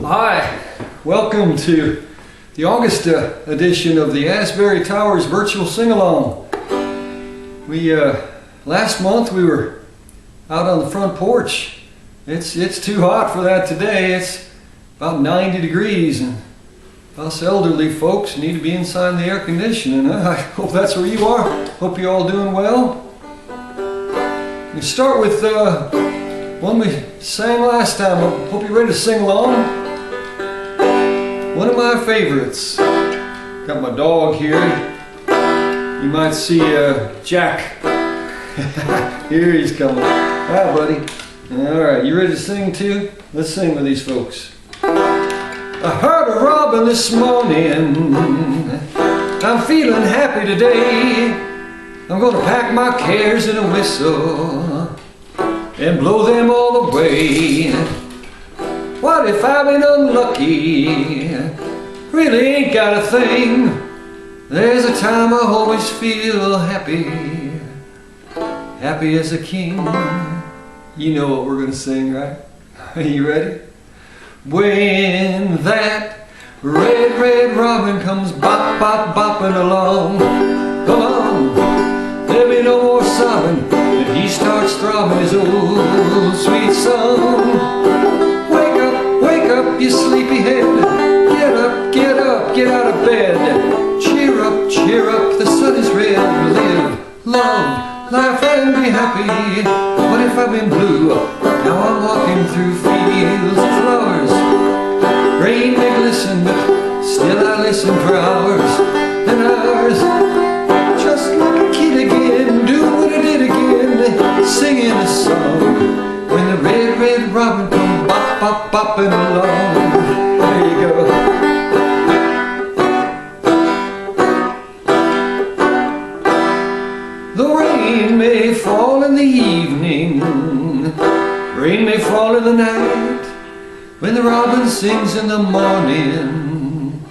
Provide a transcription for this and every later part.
Hi, welcome to the August edition of the Asbury Towers Virtual Sing-Along. Last month we were out on the front porch. It's too hot for that today. It's about 90 degrees and us elderly folks need to be inside in the air conditioning. I hope that's where you are. Hope you're all doing well. We start with one we sang last time. I hope you're ready to sing along. One of my favorites. Got my dog here. You might see Jack. Here he's coming. Hi, buddy. Alright, you ready to sing too? Let's sing with these folks. I heard a robin this morning. I'm feeling happy today. I'm gonna pack my cares in a whistle and blow them all away. What if I've been unlucky? Really ain't got a thing. There's a time I always feel happy, happy as a king. You know what we're gonna sing, right? Are you ready? When that red, red robin comes bop, bop, bopping along, there'll be no more sobbing, and he starts throbbing his old sweet song. Wake up, you sleepyhead. Get up, get up, get out of bed. Cheer up, the sun is red. Live, love, laugh and be happy. What if I've been blue? Now I'm walking through fields of flowers. Rain may glisten, but still I listen for hours and hours. Just like a kid again, doing what I did again, singing a song. When the red, red robin comes bop, bop, bopping along. There you go. The rain may fall in the evening, rain may fall in the night. When the robin sings in the morning,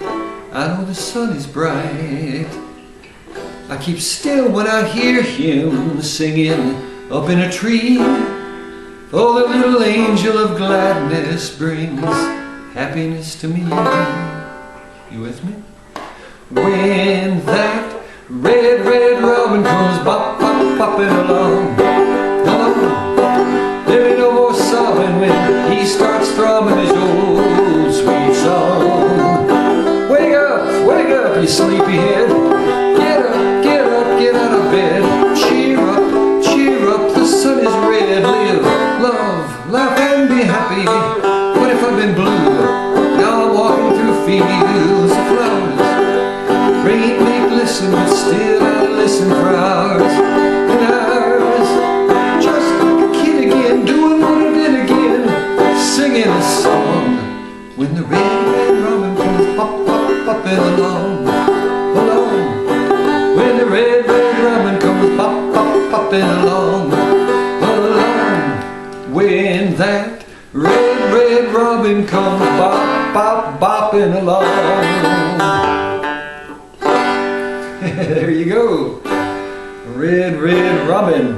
I know the sun is bright. I keep still when I hear him singing up in a tree. Oh, the little angel of gladness brings happiness to me. You with me? When that red, red robin comes bop, bop, bopping along, there ain't no more sobbing when he starts throbbing his old sweet song. Wake up, you sleepyhead. Get up, get up, get out of bed. Cheer up, the sun is red. Live, love, laugh and be happy. What if I've been blue? Now I'm walking through fields of flowers. Rain may glisten, but still I listen for hours and hours. Just like a kid again, doing what I did again, singing a song. When the red, red robin comes pop, pop, popping along. When the red, red robin comes pop, pop, popping along. When that red, red robin comes bop, bop, bopping along. There you go. Red, red robin.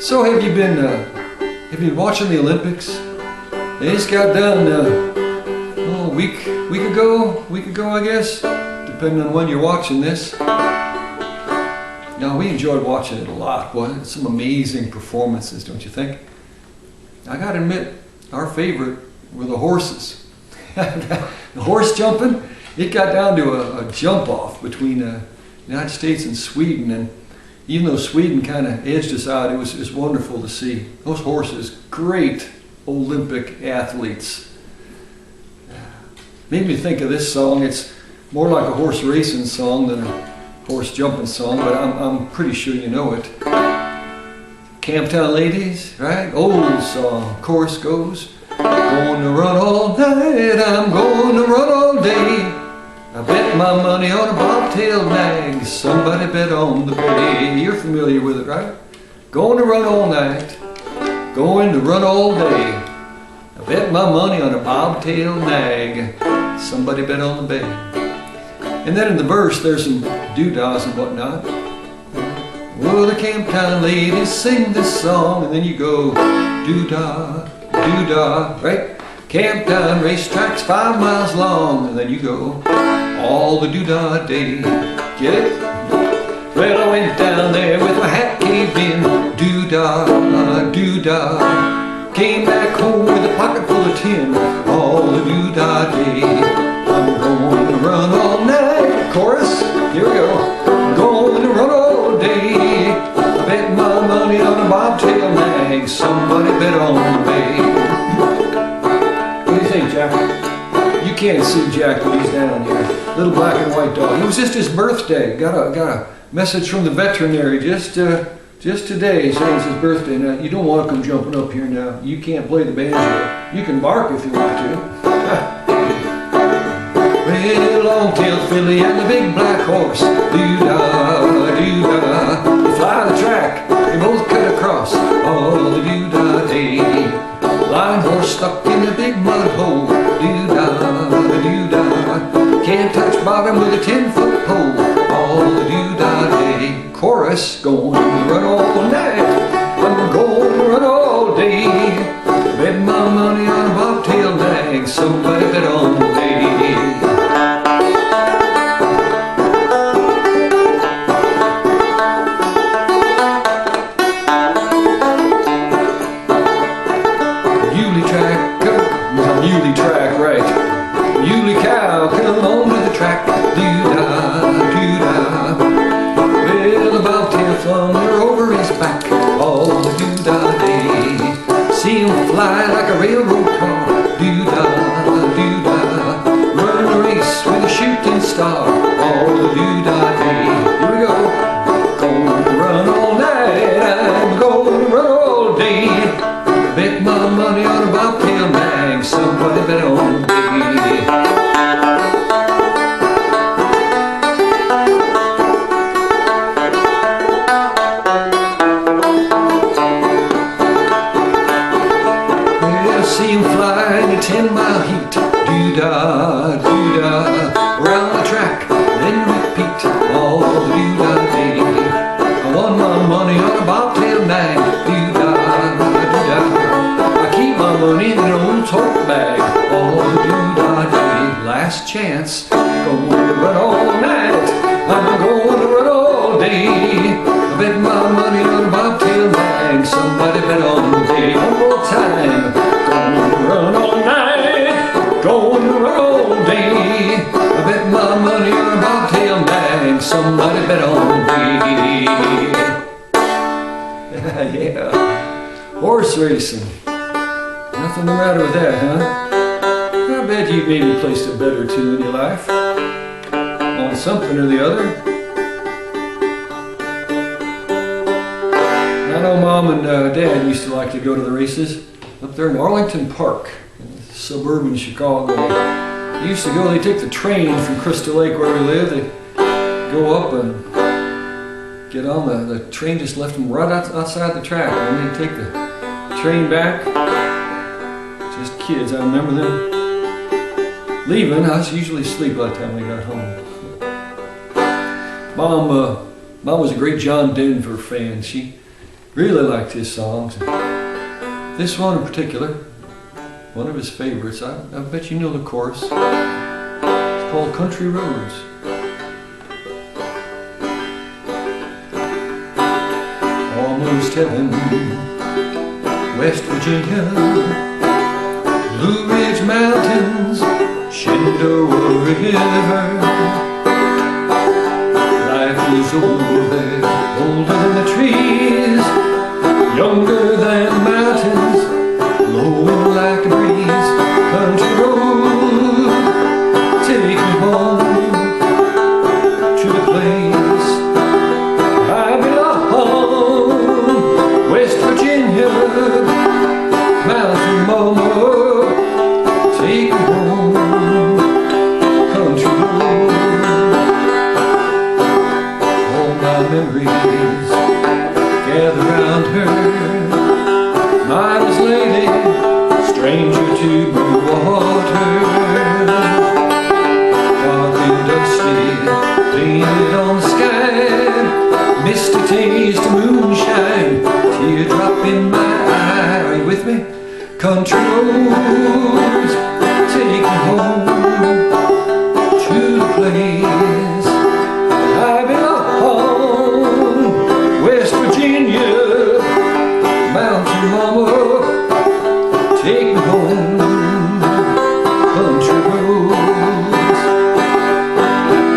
So have you been watching the Olympics? They just got done a week ago I guess, depending on when you're watching this. Now, we enjoyed watching it a lot. What some amazing performances, don't you think? I gotta admit, our favorite were the horses. The horse jumping, it got down to a jump off between the United States and Sweden, and even though Sweden kind of edged us out, it was wonderful to see. Those horses, great Olympic athletes. Made me think of this song. It's more like a horse racing song than a horse jumping song, but I'm pretty sure you know it. Camptown ladies, right? Old song. Chorus goes, going to run all night, I'm going to run all day. I bet my money on a bobtail nag, somebody bet on the bay. You're familiar with it, right? Going to run all night, going to run all day. I bet my money on a bobtail nag, somebody bet on the bay. And then in the verse, there's some doodahs and whatnot. Well, the Camptown ladies sing this song, and then you go doodah, doodah, right? Camptown racetrack's 5 miles long, and then you go all the doodah day. Get it? Well, I went down there with my hat caved in, doodah, doodah. Came back home with a pocket full of tin, all the doodah day. I'm going to run all night. Chorus, here we go. I'm going to run all day. I bet my money on a bobtail nag. Somebody bet on me. What do you think, Jack? You can't see Jack, but he's down here. Little black and white dog. It was just his birthday. Got a message from the veterinary just today saying it's his birthday. Now, you don't want to come jumping up here now. You can't play the banjo. You can bark if you want to. Well, long-tailed filly and the big black horse, doo-dah, doo-dah. They fly the track, they both cut across, all the doo-dah day. Line horse stuck in a big mud hole, doo-dah, doo-dah. Can't touch bottom with a 10-foot pole, all the doo-dah day. Chorus, going to run all night, I'm going to run all day. Bet my money on a bobtail nag, somebody bet on me. Muley track, right. Muley cow, come on to the track, doo-dah, doo-dah. Well, the bobtail flung her over his back, all the doo-dah day. See him fly like a railroad car, doo-dah, doo-dah. Run a race with a shooting star, all the doo-dah day. Here we go. Gonna run all night, I'm gonna run all day. Bet my money on a bobtail nag, somebody bet on me. Well, see him fly in a 10-mile heat, doo-dah, doo-dah. Around the track, then repeat, all the doo-dah day. I won my money on a bobtail nag, doo-dah, doo-dah. Money in an old tote bag, all the doo-dah day. Last chance, going to run all night, I'm going to run all day. I bet my money on a bobtail nag, somebody bet on me. One more time, going to run all night, going to run all day. I bet my money on a bobtail nag, somebody bet on me. Yeah, horse racing. Nothing the matter with that, huh? I bet you've maybe placed a bet or two in your life on something or the other. I know Mom and Dad used to like to go to the races up there in Arlington Park, in suburban Chicago. They used to go, they take the train from Crystal Lake where we live, they go up and get on the train just left them right outside the track, and then they take the train back. Just kids, I remember them leaving. I was usually asleep by the time they got home. Mom was a great John Denver fan. She really liked his songs. This one in particular, one of his favorites. I bet you know the chorus. It's called Country Roads. Almost heaven, West Virginia. Blue Ridge Mountains, Shenandoah River. Life is older than the trees, younger than the mountains, blowing like a breeze. Country road, take me home to the place I belong. West Virginia, mountain mama. Take me home, country road. All my memories country roads take me home to the place I belong. West Virginia, mountain mama, take me home, country roads.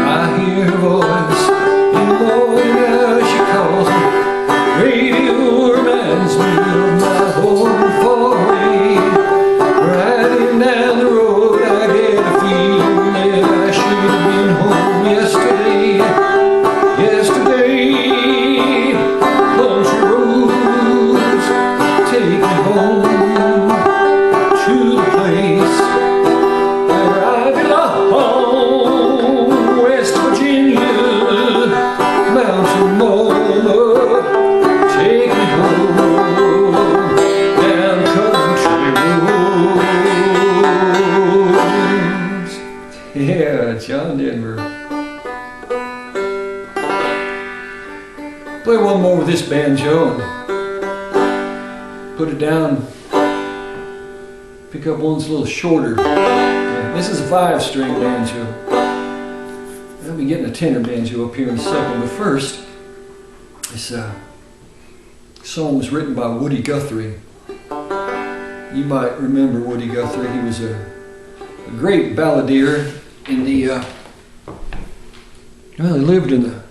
I hear her voice in the morning as she calls me. Radio reminds me of my home far away. Riding down the road, I get a feeling that I should have been home yesterday. Yesterday, country roads take me home to the place where I belong. West Virginia, mountain mama, take me home down country roads. Yeah, John Denver. Play one more with this banjo and put it down. Pick up one that's a little shorter. Yeah, this is a 5-string banjo. I'll be getting a tenor banjo up here in a second, but first, this song was written by Woody Guthrie. You might remember Woody Guthrie. He was a great balladeer in the, well, he lived in the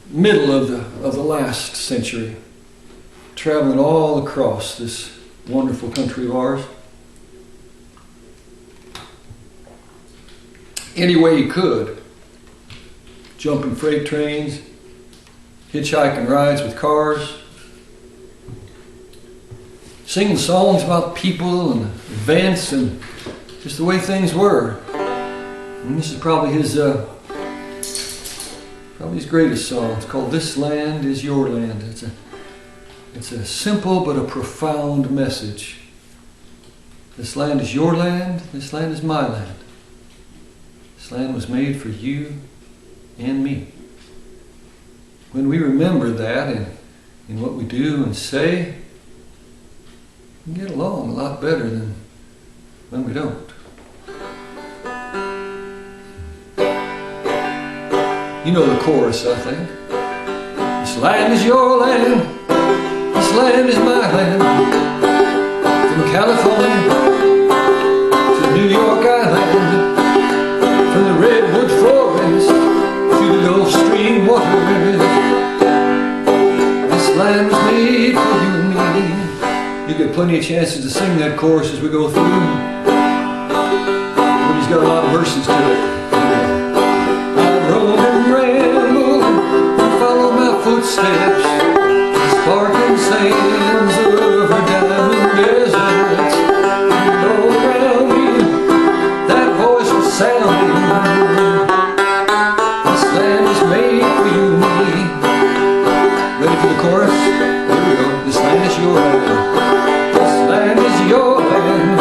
middle of the last century, traveling all across this wonderful country of ours. Any way he could, jumping freight trains, hitchhiking rides with cars, singing songs about people and events and just the way things were. And this is probably his greatest song. It's called "This Land Is Your Land." It's a simple but a profound message. This land is your land. This land is my land. This land was made for you and me. When we remember that in what we do and say, we get along a lot better than when we don't. You know the chorus, I think. This land is your land. This land is my land. From California to New York Island, from the redwood forest to the Gulf Stream waters. This land was made for you and me. You get plenty of chances to sing that chorus as we go through. But he's got a lot of verses to it. I roam and ramble and follow my footsteps, the sparkling sands of her diamond deserts. And all around me, that voice was sounding. This land was made for you and me. Ready for the chorus? Here we go. This land is your land. This land is your land.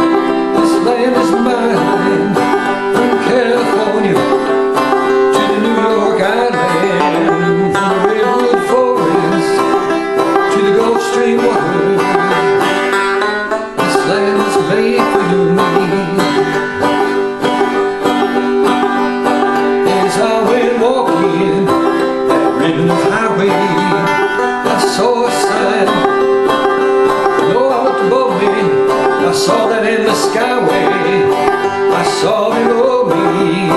This land is my land. From California to the New York Island, from the redwood forest to the Gulf Stream waters. This land is made for you and me. As I went walking that ribbon of highway, I saw a sign. No, I looked above me, I saw that endless skyway. I saw below me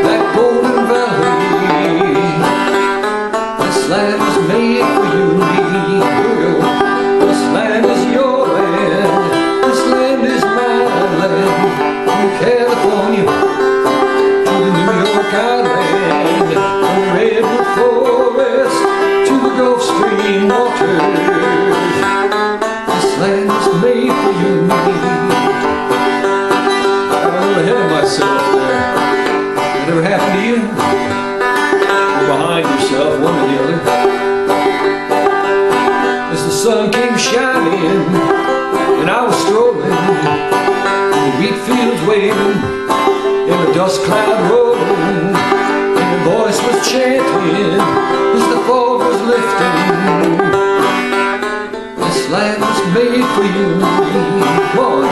that golden valley. This land was made for you and me. This land is your land. This land is my land. From California to the New York Island, from the redwood forest to the Gulf Stream waters. This land was made for you and me. I'm a little ahead of myself there. That ever happened to you? You're behind yourself, one or the other. As the sun came shining and I was strolling, and the wheat fields waving and the dust cloud rolling, and the voice was chanting as the fog was lifting. This land was made for you and me. Come on.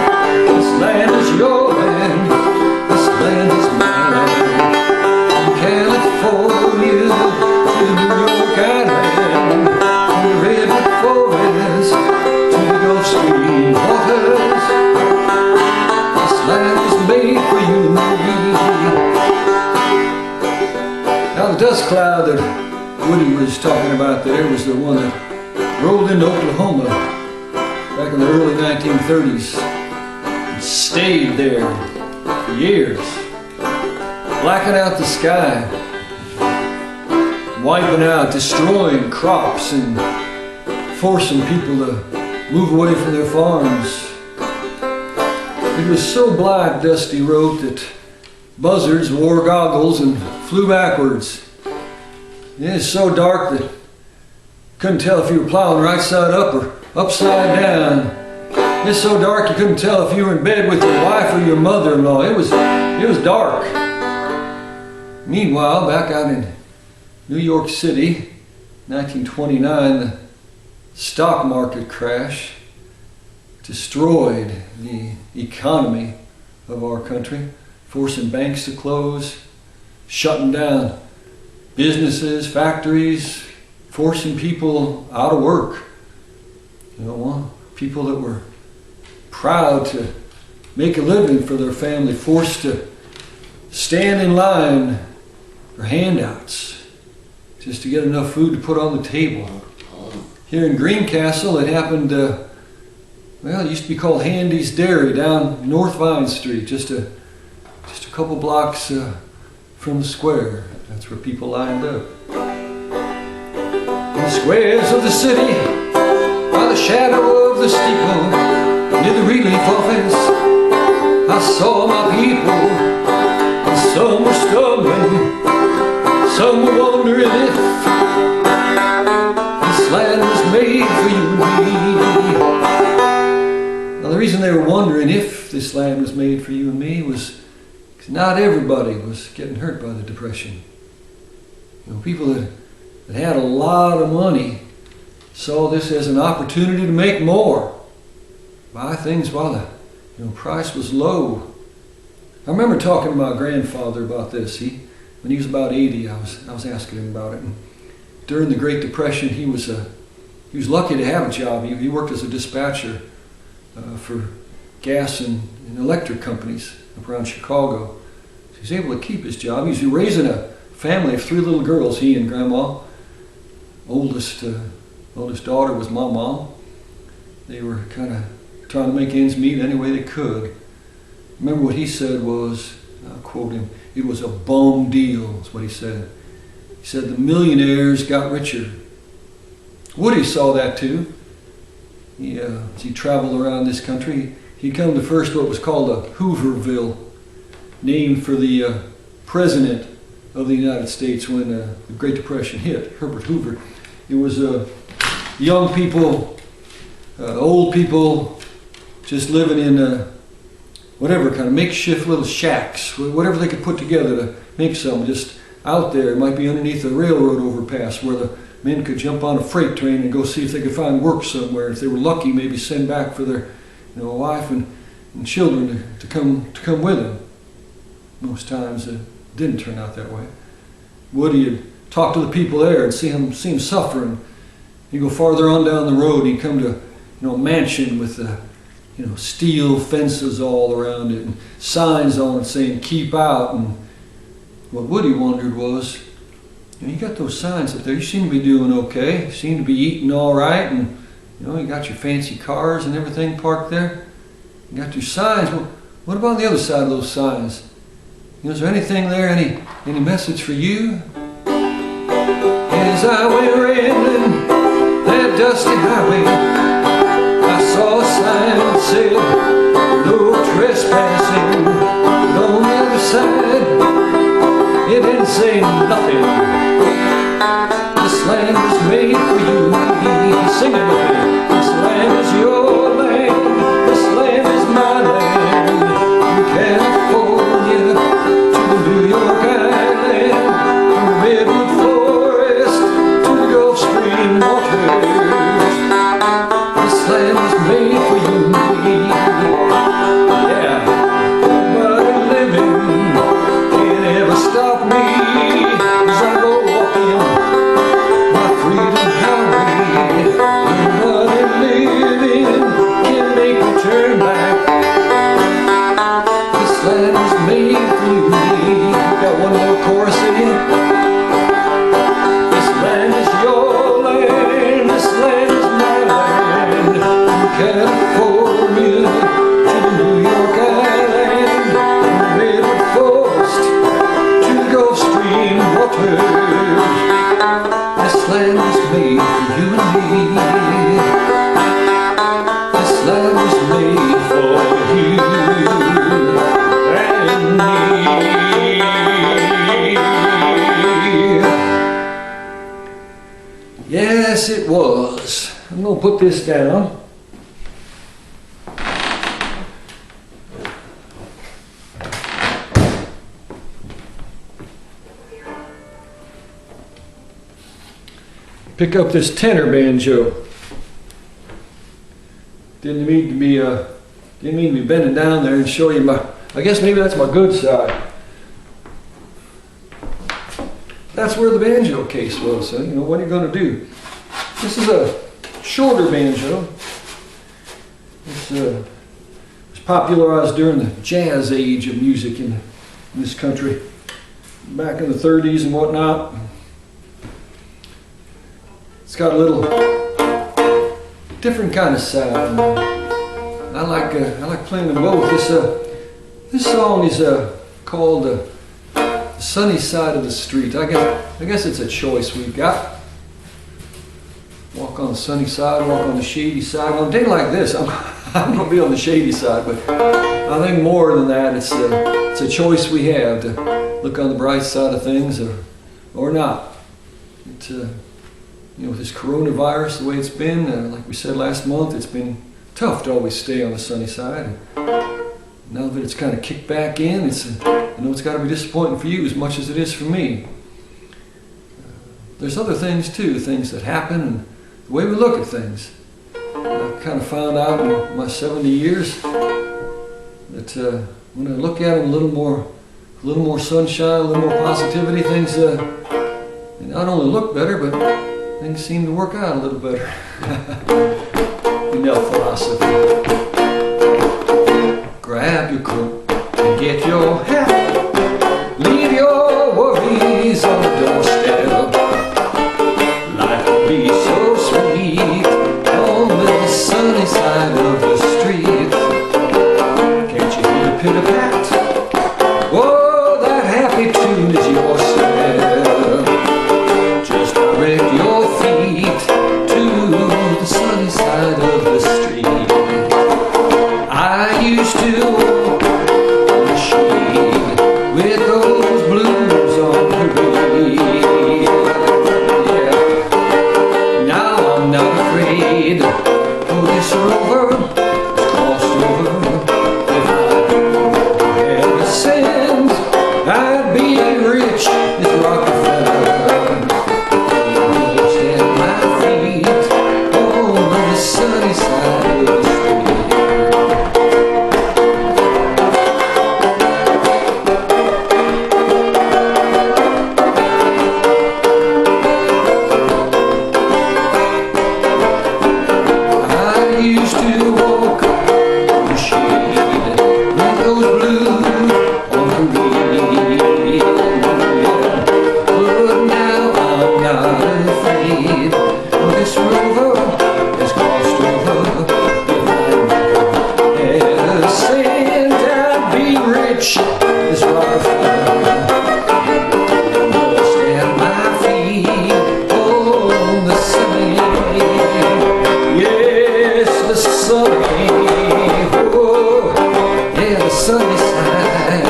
Woody was talking about there was the one that rolled into Oklahoma back in the early 1930s and stayed there for years, blacking out the sky, wiping out, destroying crops and forcing people to move away from their farms. It was so black, Dusty wrote, that buzzards wore goggles and flew backwards. It was so dark that you couldn't tell if you were plowing right side up or upside down. It was so dark you couldn't tell if you were in bed with your wife or your mother-in-law. It was dark. Meanwhile, back out in New York City, 1929, the stock market crash destroyed the economy of our country, forcing banks to close, shutting down businesses, factories, forcing people out of work. You know, people that were proud to make a living for their family, forced to stand in line for handouts just to get enough food to put on the table. Here in Greencastle, it happened, well, it used to be called Handy's Dairy down North Vine Street, just a couple blocks from the square. That's where people lined up. In the squares of the city, by the shadow of the steeple, near the relief office, I saw my people, and some were stumbling, some were wondering if this land was made for you and me. Now the reason they were wondering if this land was made for you and me was because not everybody was getting hurt by the Depression. You know, people that had a lot of money saw this as an opportunity to make more, buy things while the price was low. I remember talking to my grandfather about this. When he was about 80, I was asking him about it. And during the Great Depression, he was lucky to have a job. He worked as a dispatcher for gas and electric companies up around Chicago. So he was able to keep his job. He was raising a family of 3 little girls, he and Grandma. Oldest daughter was my mom. They were kind of trying to make ends meet any way they could. Remember what he said was, I'll quote him, "It was a bum deal," is what he said. He said the millionaires got richer. Woody saw that too. As he traveled around this country, he'd come to first what was called a Hooverville, named for the president of the United States when the Great Depression hit, Herbert Hoover. It was young people, old people, just living in whatever kind of makeshift little shacks, whatever they could put together to make something just out there. It might be underneath a railroad overpass where the men could jump on a freight train and go see if they could find work somewhere. If they were lucky, maybe send back for their wife and children to come with them. Most times it didn't turn out that way. Woody had talked to the people there and see them suffering. He'd go farther on down the road, he'd come to a mansion with steel fences all around it and signs on it saying "keep out." And what Woody wondered was, you got those signs up there, you seem to be doing okay, you seem to be eating all right, and you got your fancy cars and everything parked there. You got your signs. Well, what about on the other side of those signs? Is there anything there, any message for you? As I went rambling that dusty highway, I saw a sign that said, "No trespassing." And on the other side, it didn't say nothing. This land was made for you and me. Sing it with me. This land is your land. This land is my land. From California to the New York Island, from the redwood forest to the Gulf Stream waters. This land was made for you and me. Yeah, but living can't ever stop me as I go walking my freedom highway. California to the New York Island, from the Redwood Forest to the Gulf Stream waters. This land was made for you and me. This land was made for you and me. Yes, it was. I'm going to put this down. Pick up this tenor banjo. Didn't mean to be bending down there and show you my. I guess maybe that's my good side. That's where the banjo case was. So, you know, what are you going to do? This is a shorter banjo. It was popularized during the jazz age of music in this country, back in the 30s and whatnot. It's got a little different kind of sound. I like playing them both. This song is called "The Sunny Side of the Street." I guess it's a choice we've got. Walk on the sunny side, walk on the shady side. On a day like this, I'm going to be on the shady side, but I think more than that, it's a choice we have to look on the bright side of things or not. You know, with this coronavirus, the way it's been, like we said last month, it's been tough to always stay on the sunny side. And now that it's kind of kicked back in, I know it's got to be disappointing for you as much as it is for me. There's other things too, things that happen and the way we look at things. I kind of found out in my 70 years that when I look at them a little more sunshine, a little more positivity, things they not only look better, but things seem to work out a little better. Enough philosophy. Grab your coat and get your hat. Leave your worries on the doorstep. Life will be so sweet on the sunny side of the street. Can't you hear the pitter-pat? Oh, that happy tune is your step. Just direct your feet to the sunny side of the street. I used to walk on the shade with those blues on parade. Yeah. Now I'm not afraid. Oh, this rover crossed over. If I had a cent, I'd be rich as Rockefeller. Sunny side of the street. I used to walk on the shade with those blues on parade. But now I'm not afraid of this rover. This Rockefeller stand my feet on the sunny, yes, the sunny, oh, yeah, the sunny side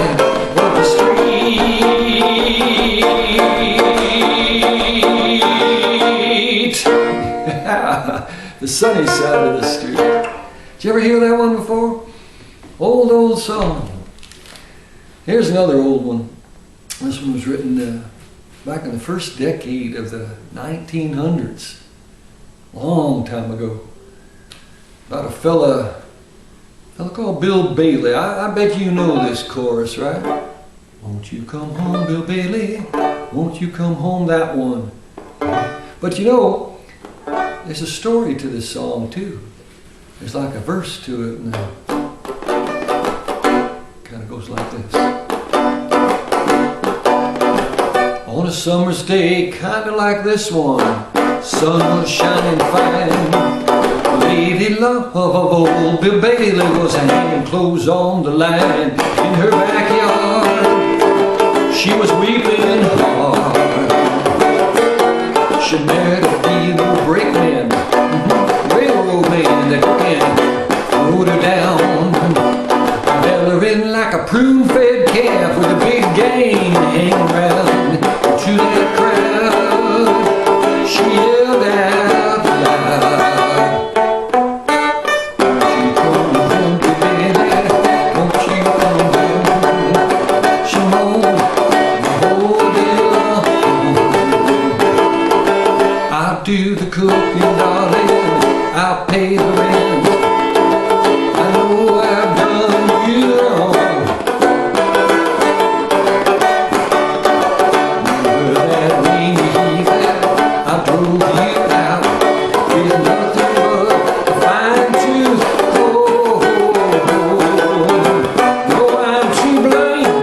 of the street. The sunny side of the street. Did you ever hear that one before? Old song. Here's another old one. This one was written back in the first decade of the 1900s. Long time ago. About a fella called Bill Bailey. I bet you know this chorus, right? Won't you come home, Bill Bailey? Won't you come home, that one. But you know, there's a story to this song too. There's like a verse to it. And kind of goes like this. On a summer's day, kind of like this one, sun was shining fine. Lady love of old Bill Bailey was hanging clothes on the line in her backyard. She was weeping hard. She married a deal old brakeman, railroad man that rode her down, bellowing like a prune-fed calf with a big game hanging around. To that crowd, she yelled out loud, "She come home to Billy, won't she come home?" She moaned the whole day long. I'll do the cooking, darling, I'll pay the rent. I know I've done you wrong. Remember that rainy evening I drove you out with nothing but a fine tooth comb. No, I'm to blame.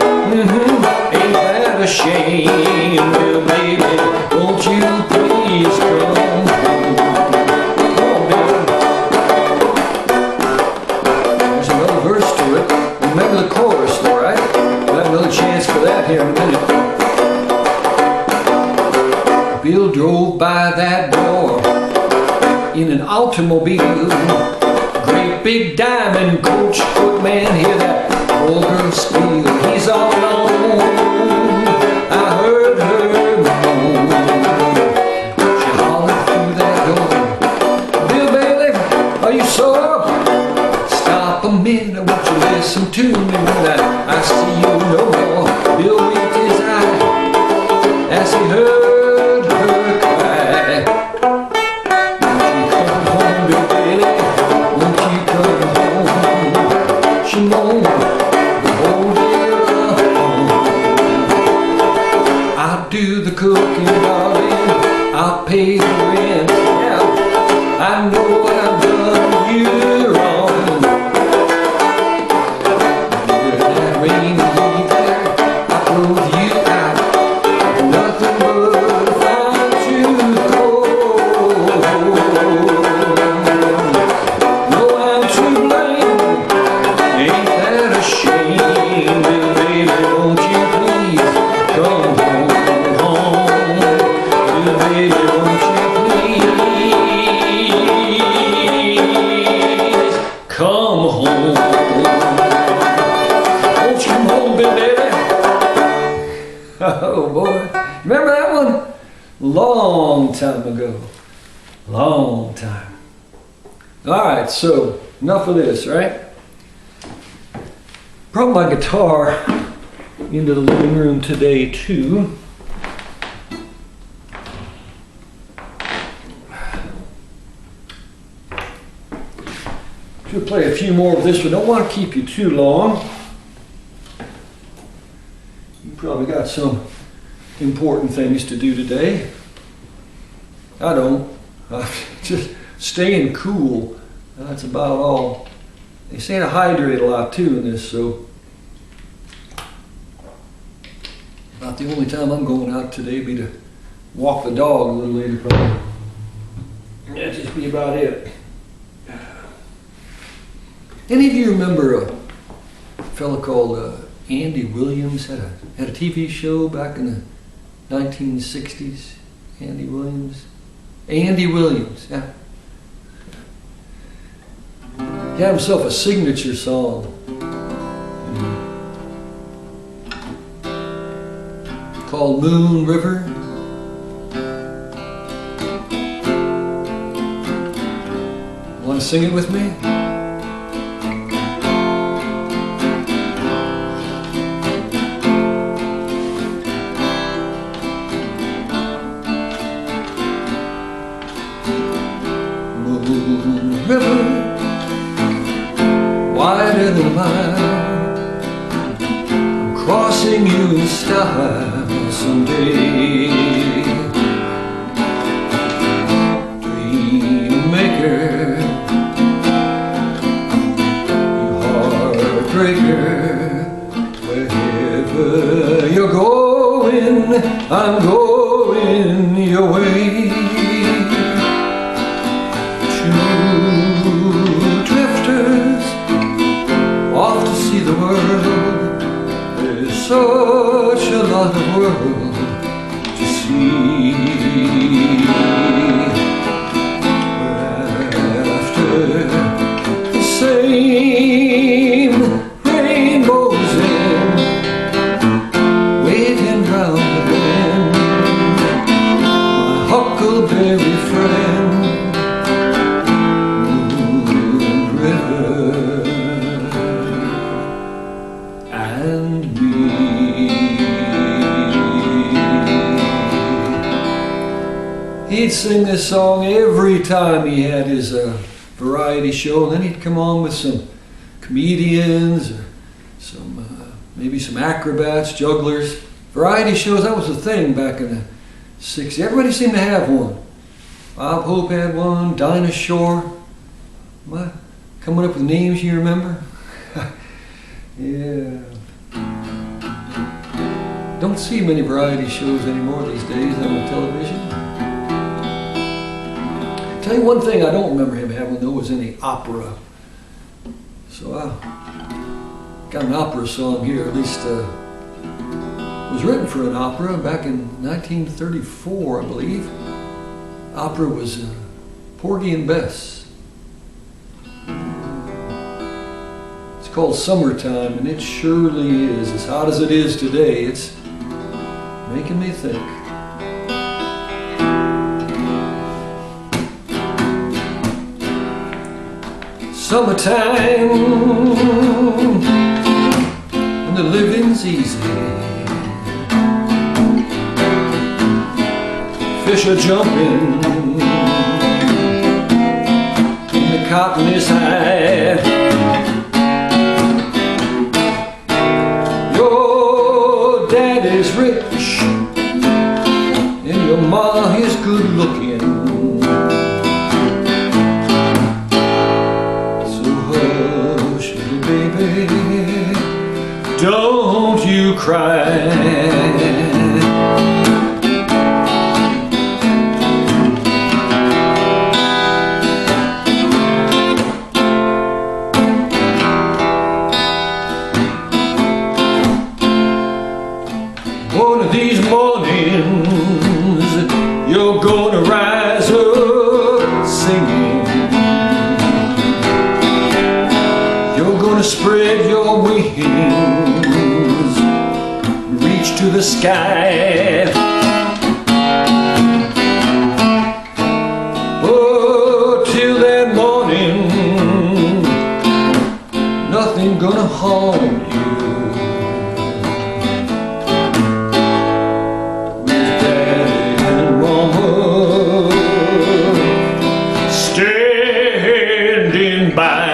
Ain't that a shame? Well, baby, won't you please come home? Come on, baby. There's another verse to it. Remember the chorus, though, right? We'll have another chance for that here in a minute. Bill drove by that door in an automobile. Great big diamond coach footman, hear that old girl squeal. He's all alone. I heard her moan. She hollered through that door, "Bill Bailey, are you sore? Stop a minute, won't you listen to me when I see you no more." Bill winked his eye as he heard her cry. "Won't you come home, Bill Bailey? Won't you come home?" She moaned the whole day long. "I'll do the cooking, darling, I'll pay the rent. Yeah, I know I've done you wrong. Remember that rainy evening I drove you out, nothing but a fine tooth comb. No, I'm to blame. Ain't that a shame? Bill Bailey, won't you please come home? Bill Bailey, won't you please come home? Won't you come home, Bill Bailey?" Oh boy, remember that one? Long time ago. Long time. Alright, so enough of this, right? Brought my guitar into the living room today too. Should play a few more of this, but don't want to keep you too long. You probably got some important things to do today. I don't. Just staying cool. That's about all. They say to hydrate a lot too in this, so about the only time I'm going out today be to walk the dog a little later probably. That'd just be about it. Any of you remember a fellow called Andy Williams? Had a TV show back in the 1960s. Andy Williams, yeah. He had himself a signature song. Called Moon River. Want to sing it with me? River, wider than a mile, I'm crossing you in style someday. Dream maker, you heartbreaker, wherever you're going, I'm going your way. the world. There's such a lot of world to see. After the same rainbows in, waving round the bend, my huckleberry friend, Moon River and me. He'd sing this song every time he had his variety show, and then he'd come on with some comedians, or some maybe some acrobats, jugglers. Variety shows, that was a thing back in the 60s. Everybody seemed to have one. Bob Hope had one, Dinah Shore. Am I coming up with names you remember? Yeah. Don't see many variety shows anymore these days on television. Tell you one thing I don't remember him having though was any opera. So I got an opera song here, at least it was written for an opera back in 1934, I believe. Opera was Porgy and Bess. It's called Summertime, and it surely is, as hot as it is today, it's making me think. Summertime, and the living's easy. Fish are jumping, and the cotton is high. Your daddy's rich, and your ma is good looking. Don't you cry. One of these mornings you're gonna rise up singing. You're gonna spread your wings, reach to the sky. Oh, till that morning, nothing gonna harm you. With Daddy and Mama standing by.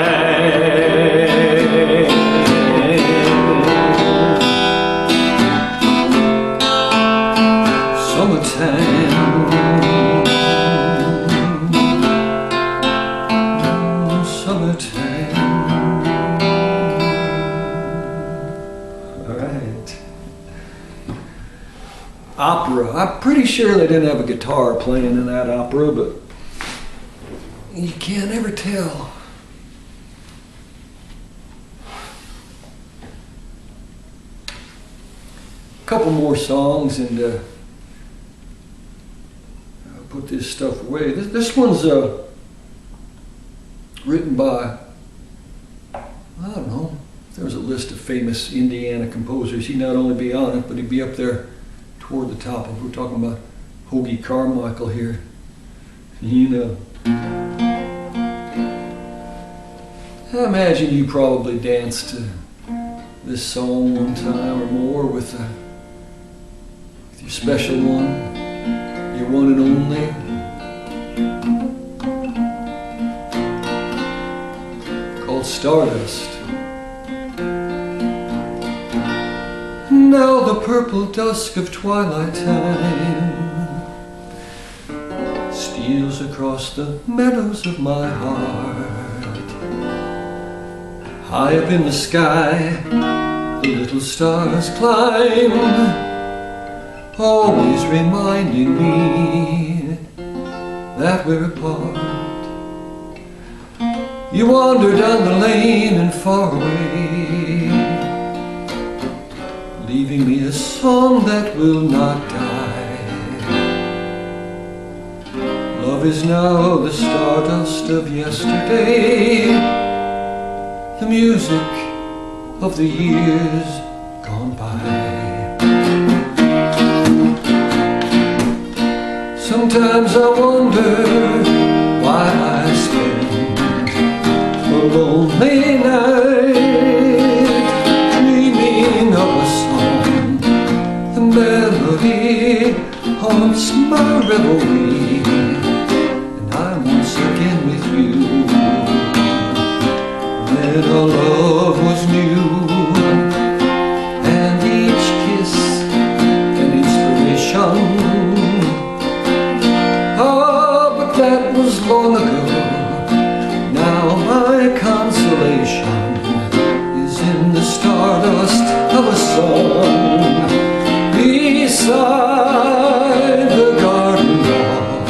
Opera. I'm pretty sure they didn't have a guitar playing in that opera, but you can't ever tell. A couple more songs and I'll put this stuff away. This one's written by, I don't know, if there was a list of famous Indiana composers, he'd not only be on it, but he'd be up there toward the top. If we're talking about Hoagie Carmichael here, you know. I imagine you probably danced to this song one time or more with your special one, your one and only. Called Stardust. Now the purple dusk of twilight time steals across the meadows of my heart. High up in the sky, the little stars climb, always reminding me that we're apart. You wander down the lane and far away, leaving me a song that will not die. Love is now the stardust of yesterday, the music of the years gone by. Sometimes I wonder why I spend a lonely night dreaming of a song. The melody haunts my revelry, and I'm once again with you. When our love was new, and each kiss an inspiration. That was long ago. Now my consolation is in the stardust of a song beside the garden wall.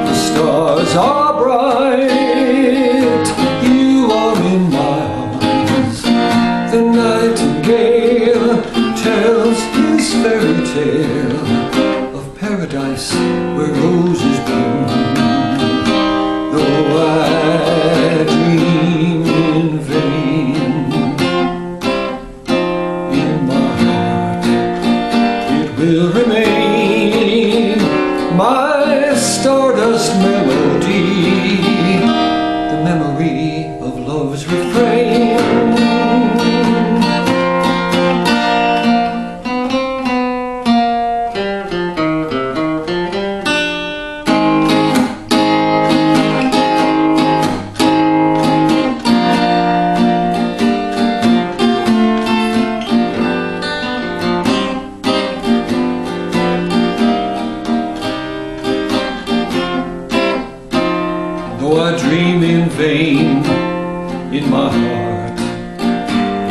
The stars are bright, you are in my arms. The nightingale tells his fairy tale of paradise where roses bloom. Though I dream in vain, in my heart it will remain my stardust melody, the memory of love's refrain. Though I dream in vain, in my heart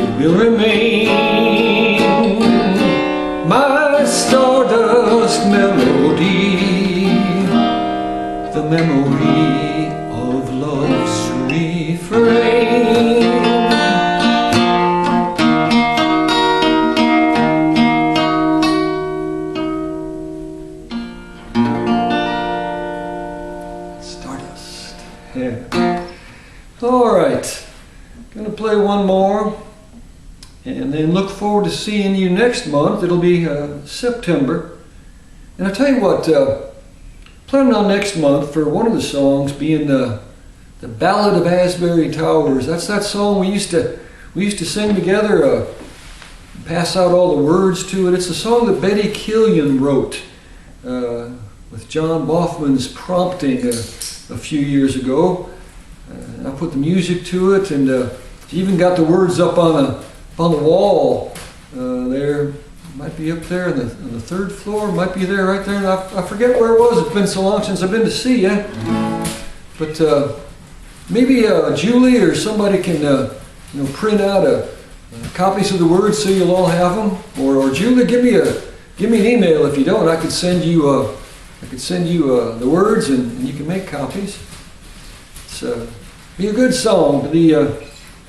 it will remain my stardust melody, the memory of love's refrain. Stardust. Yeah. All right. Gonna play one more, and then look forward to seeing you next month. It'll be September. And I tell you what, planning on next month for one of the songs being the Ballad of Asbury Towers. That's that song we used to sing together. Pass out all the words to it. It's a song that Betty Killian wrote with John Boffman's prompting a few years ago. I put the music to it, and she even got the words up on the wall there. Might be up there on the third floor. Might be there right there. I forget where it was. It's been so long since I've been to see you. But maybe Julie or somebody can print out copies of the words so you'll all have them. Or Julie, give me an email if you don't. I could send you the words, and you can make copies. It's be a good song to be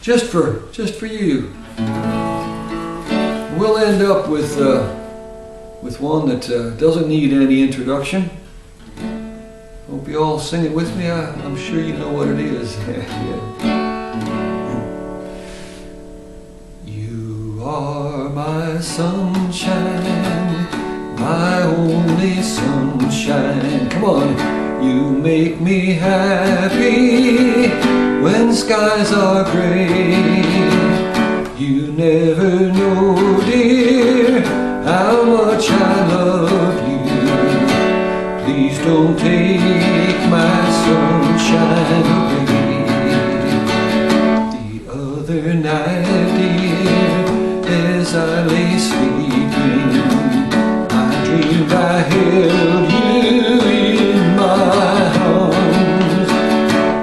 just for you. We'll end up with one that doesn't need any introduction. Hope you all sing it with me. I'm sure you know what it is. You are my sunshine, my only sunshine. Come on. You make me happy when skies are gray. You never know, dear, how much I love you. Please don't take my sunshine away. The other night, dear, as I lay sleeping, I dreamed I held you in my arms.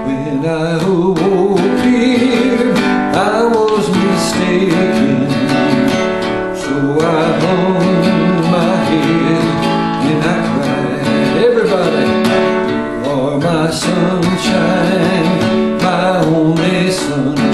When I awoke, dear, I was mistaken. So I hung my head and I cried. Everybody, you are my sunshine, my only sunshine.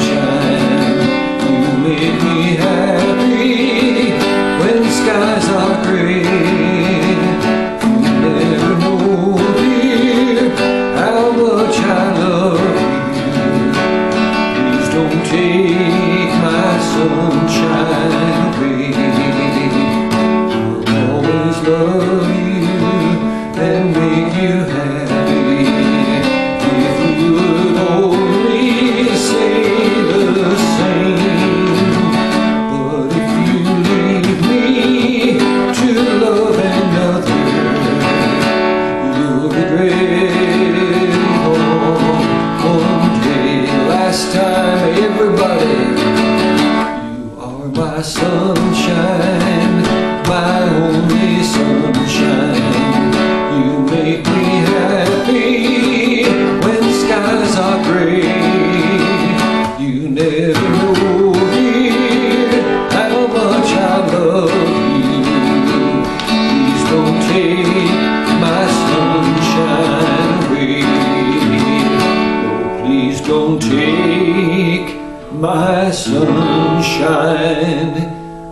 last time, everybody. You are my sunshine, my only sunshine. You make me happy when the skies are gray. You never know, dear, how much I love you. Please don't take my sunshine away. Oh, please don't take my sunshine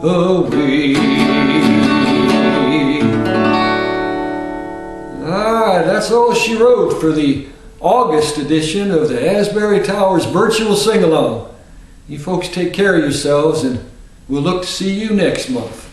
away. Alright, that's all she wrote for the August edition of the Asbury Towers Virtual Sing-Along. You folks take care of yourselves, and we'll look to see you next month.